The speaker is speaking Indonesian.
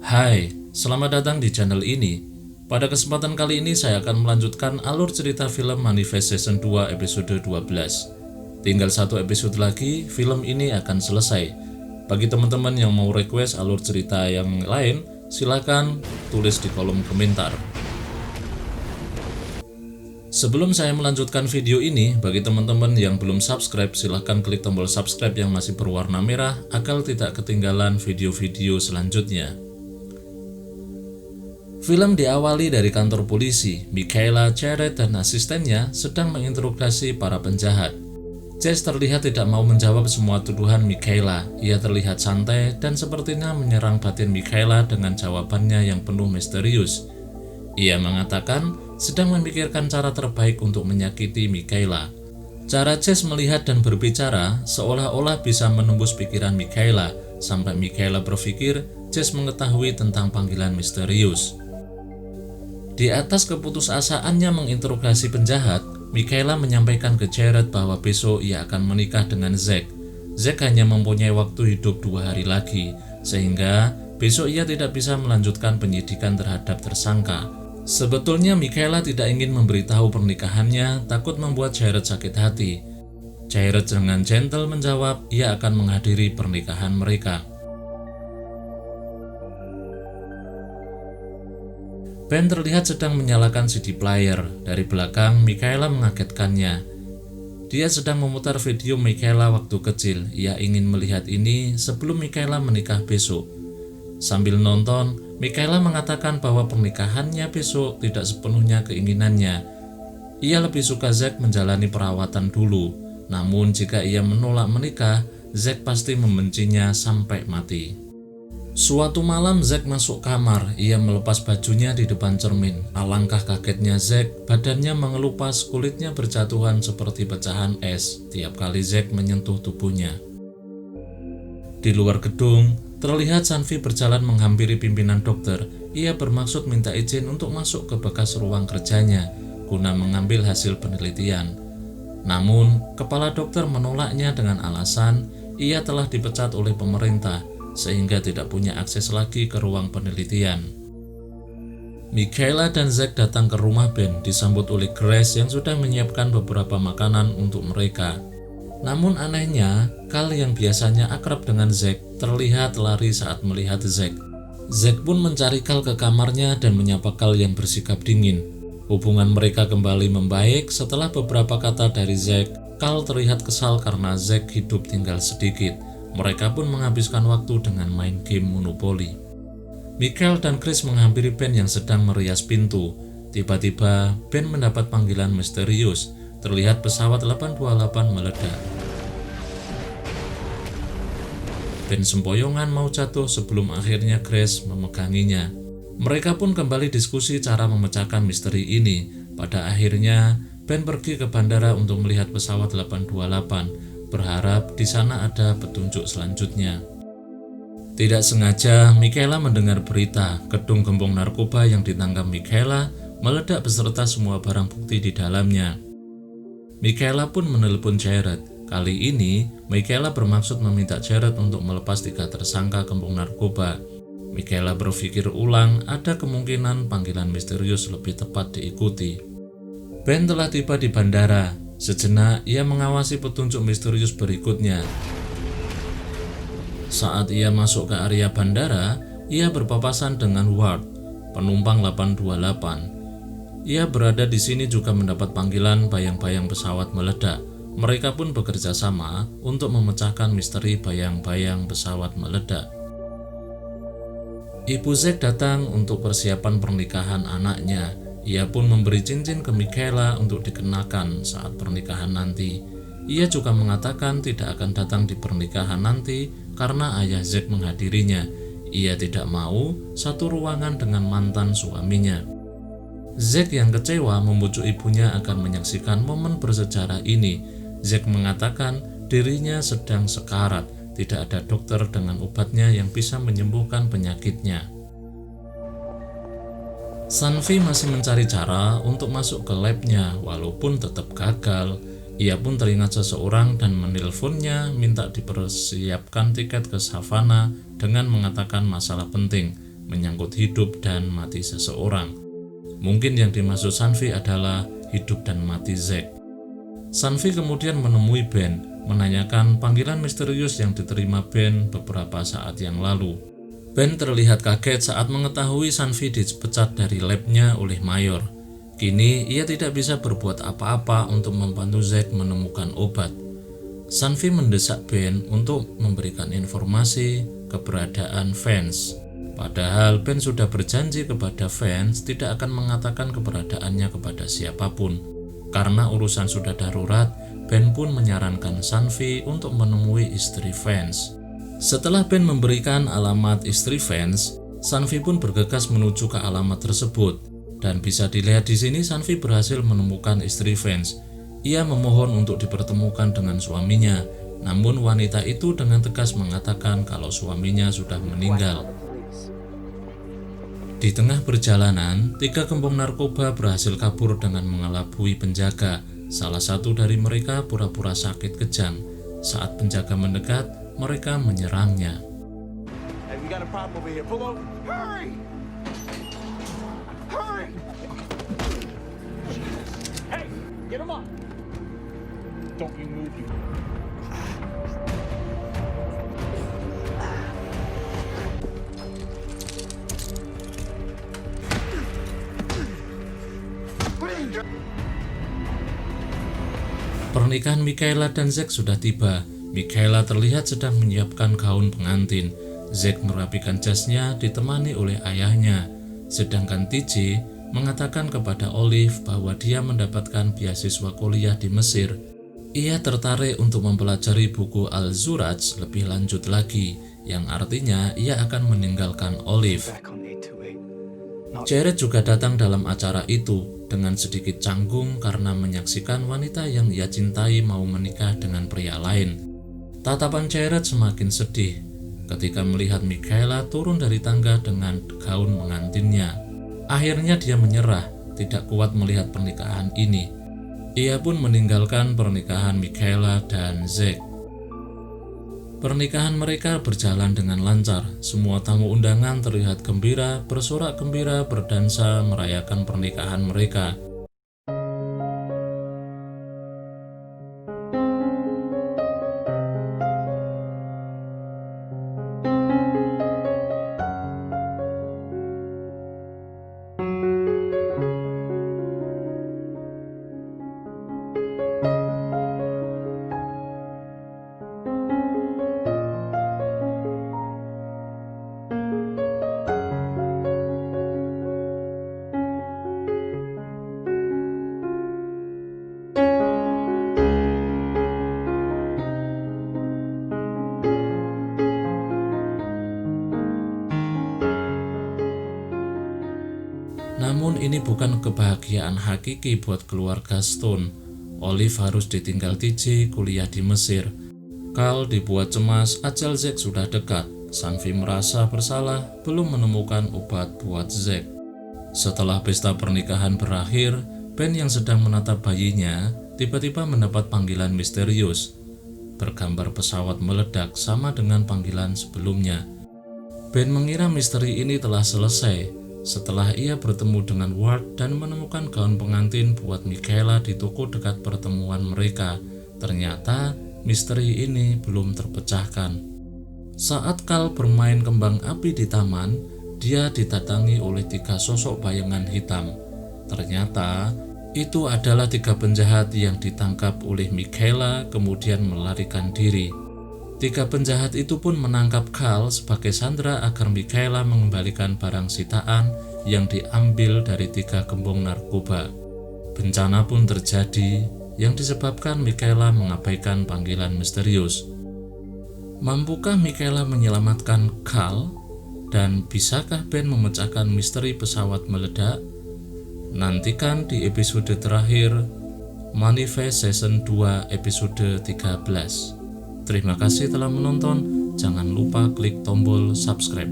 Hai, selamat datang di channel ini. Pada kesempatan kali ini saya akan melanjutkan alur cerita film Manifest Season 2 episode 12. Tinggal satu episode lagi, film ini akan selesai. Bagi teman-teman yang mau request alur cerita yang lain, silakan tulis di kolom komentar. Sebelum saya melanjutkan video ini, bagi teman-teman yang belum subscribe, silahkan klik tombol subscribe yang masih berwarna merah agar tidak ketinggalan video-video selanjutnya. Film diawali dari kantor polisi. Michaela, Jared, dan asistennya sedang menginterogasi para penjahat. Jess terlihat tidak mau menjawab semua tuduhan Michaela. Ia terlihat santai dan sepertinya menyerang batin Michaela dengan jawabannya yang penuh misterius. Ia mengatakan sedang memikirkan cara terbaik untuk menyakiti Michaela. Cara Jess melihat dan berbicara seolah-olah bisa menembus pikiran Michaela, sampai Michaela berpikir Jess mengetahui tentang panggilan misterius. Di atas keputusasaannya menginterogasi penjahat, Michaela menyampaikan ke Jared bahwa besok ia akan menikah dengan Zack. Zack hanya mempunyai waktu hidup 2 hari lagi, sehingga besok ia tidak bisa melanjutkan penyidikan terhadap tersangka. Sebetulnya Michaela tidak ingin memberitahu pernikahannya, takut membuat Jared sakit hati. Jared dengan gentle menjawab ia akan menghadiri pernikahan mereka. Ben terlihat sedang menyalakan CD player. Dari belakang, Michaela mengagetkannya. Dia sedang memutar video Michaela waktu kecil. Ia ingin melihat ini sebelum Michaela menikah besok. Sambil nonton, Michaela mengatakan bahwa pernikahannya besok tidak sepenuhnya keinginannya. Ia lebih suka Zack menjalani perawatan dulu. Namun jika ia menolak menikah, Zack pasti membencinya sampai mati. Suatu malam Zack masuk kamar, ia melepas bajunya di depan cermin. Alangkah kagetnya Zack, badannya mengelupas, kulitnya berjatuhan seperti pecahan es tiap kali Zack menyentuh tubuhnya. Di luar gedung, terlihat Sanvi berjalan menghampiri pimpinan dokter. Ia bermaksud minta izin untuk masuk ke bekas ruang kerjanya, guna mengambil hasil penelitian. Namun, kepala dokter menolaknya dengan alasan ia telah dipecat oleh pemerintah, sehingga tidak punya akses lagi ke ruang penelitian. Michaela dan Zack datang ke rumah Ben, disambut oleh Grace yang sudah menyiapkan beberapa makanan untuk mereka. Namun anehnya, Carl yang biasanya akrab dengan Zack terlihat lari saat melihat Zack. Zack pun mencari Carl ke kamarnya dan menyapa Carl yang bersikap dingin. Hubungan mereka kembali membaik setelah beberapa kata dari Zack. Carl terlihat kesal karena Zack hidup tinggal sedikit. Mereka pun menghabiskan waktu dengan main game Monopoly. Michael dan Chris menghampiri Ben yang sedang merias pintu. Tiba-tiba Ben mendapat panggilan misterius. Terlihat pesawat 828 meledak. Ben sempoyongan mau jatuh sebelum akhirnya Grace memeganginya. Mereka pun kembali diskusi cara memecahkan misteri ini. Pada akhirnya Ben pergi ke bandara untuk melihat pesawat 828. Berharap di sana ada petunjuk selanjutnya. Tidak sengaja, Michaela mendengar berita gedung gembong narkoba yang ditangkap Michaela meledak beserta semua barang bukti di dalamnya. Michaela pun menelepon Jared. Kali ini, Michaela bermaksud meminta Jared untuk melepas 3 tersangka gembong narkoba. Michaela berpikir ulang, ada kemungkinan panggilan misterius lebih tepat diikuti. Ben telah tiba di bandara. Sejenak ia mengawasi petunjuk misterius berikutnya. Saat ia masuk ke area bandara, ia berpapasan dengan Ward, penumpang 828. Ia berada di sini juga mendapat panggilan bayang-bayang pesawat meledak. Mereka pun bekerja sama untuk memecahkan misteri bayang-bayang pesawat meledak. Ibu Zack datang untuk persiapan pernikahan anaknya. Ia pun memberi cincin ke Michaela untuk dikenakan saat pernikahan nanti. Ia juga mengatakan tidak akan datang di pernikahan nanti karena ayah Zack menghadirinya. Ia tidak mau satu ruangan dengan mantan suaminya. Zack yang kecewa membujuk ibunya agar menyaksikan momen bersejarah ini. Zack mengatakan dirinya sedang sekarat, tidak ada dokter dengan obatnya yang bisa menyembuhkan penyakitnya. Sanvi masih mencari cara untuk masuk ke labnya walaupun tetap gagal. Ia pun teringat seseorang dan menelponnya minta dipersiapkan tiket ke Savannah dengan mengatakan masalah penting. menyangkut hidup dan mati seseorang. Mungkin yang dimaksud Sunvi adalah hidup dan mati Zack. Sunvi kemudian menemui Ben, menanyakan panggilan misterius yang diterima Ben beberapa saat yang lalu. Ben terlihat kaget saat mengetahui Sunvi dipecat dari labnya oleh Mayor. Kini ia tidak bisa berbuat apa-apa untuk membantu Zack menemukan obat. Sunvi mendesak Ben untuk memberikan informasi keberadaan Vance. Padahal Ben sudah berjanji kepada Vance tidak akan mengatakan keberadaannya kepada siapapun. Karena urusan sudah darurat, Ben pun menyarankan Sunvi untuk menemui istri Vance. Setelah Ben memberikan alamat istri Vance, Sunvi pun bergegas menuju ke alamat tersebut. Dan bisa dilihat di sini Sunvi berhasil menemukan istri Vance. Ia memohon untuk dipertemukan dengan suaminya, namun wanita itu dengan tegas mengatakan kalau suaminya sudah meninggal. Di tengah perjalanan, 3 gembong narkoba berhasil kabur dengan mengelabui penjaga. Salah satu dari mereka pura-pura sakit kejang. Saat penjaga mendekat, mereka menyerangnya. Hey, we got a problem over here. Pull over. Hurry! Hurry! Hey, get him up! Don't you move, you. Pernikahan Michaela dan Zack sudah tiba. Michaela terlihat sedang menyiapkan gaun pengantin. Zack merapikan jasnya ditemani oleh ayahnya. Sedangkan TJ mengatakan kepada Olive bahwa dia mendapatkan beasiswa kuliah di Mesir. Ia tertarik untuk mempelajari buku Al-Zuraj lebih lanjut lagi, yang artinya ia akan meninggalkan Olive. Jared juga datang dalam acara itu dengan sedikit canggung karena menyaksikan wanita yang ia cintai mau menikah dengan pria lain. Tatapan Jared semakin sedih ketika melihat Michaela turun dari tangga dengan gaun pengantinnya. Akhirnya dia menyerah, tidak kuat melihat pernikahan ini. Ia pun meninggalkan pernikahan Michaela dan Zack. Pernikahan mereka berjalan dengan lancar. Semua tamu undangan terlihat gembira, bersorak gembira, berdansa, merayakan pernikahan mereka. Namun ini bukan kebahagiaan hakiki buat keluarga Stone. Olive harus ditinggal TJ kuliah di Mesir. Carl dibuat cemas, ajal Zack sudah dekat. Sunvi merasa bersalah belum menemukan obat buat Zack. Setelah pesta pernikahan berakhir, Ben yang sedang menatap bayinya tiba-tiba mendapat panggilan misterius. Bergambar pesawat meledak sama dengan panggilan sebelumnya. Ben mengira misteri ini telah selesai setelah ia bertemu dengan Ward dan menemukan gaun pengantin buat Michaela di toko dekat pertemuan mereka. Ternyata misteri ini belum terpecahkan. Saat Carl bermain kembang api di taman, dia didatangi oleh 3 sosok bayangan hitam. Ternyata itu adalah 3 penjahat yang ditangkap oleh Michaela kemudian melarikan diri. 3 penjahat itu pun menangkap Carl sebagai sandera agar Michaela mengembalikan barang sitaan yang diambil dari 3 gembong narkoba. Bencana pun terjadi yang disebabkan Michaela mengabaikan panggilan misterius. Mampukah Michaela menyelamatkan Carl? Dan bisakah Ben memecahkan misteri pesawat meledak? Nantikan di episode terakhir Manifest Season 2 episode 13. Terima kasih telah menonton, jangan lupa klik tombol subscribe.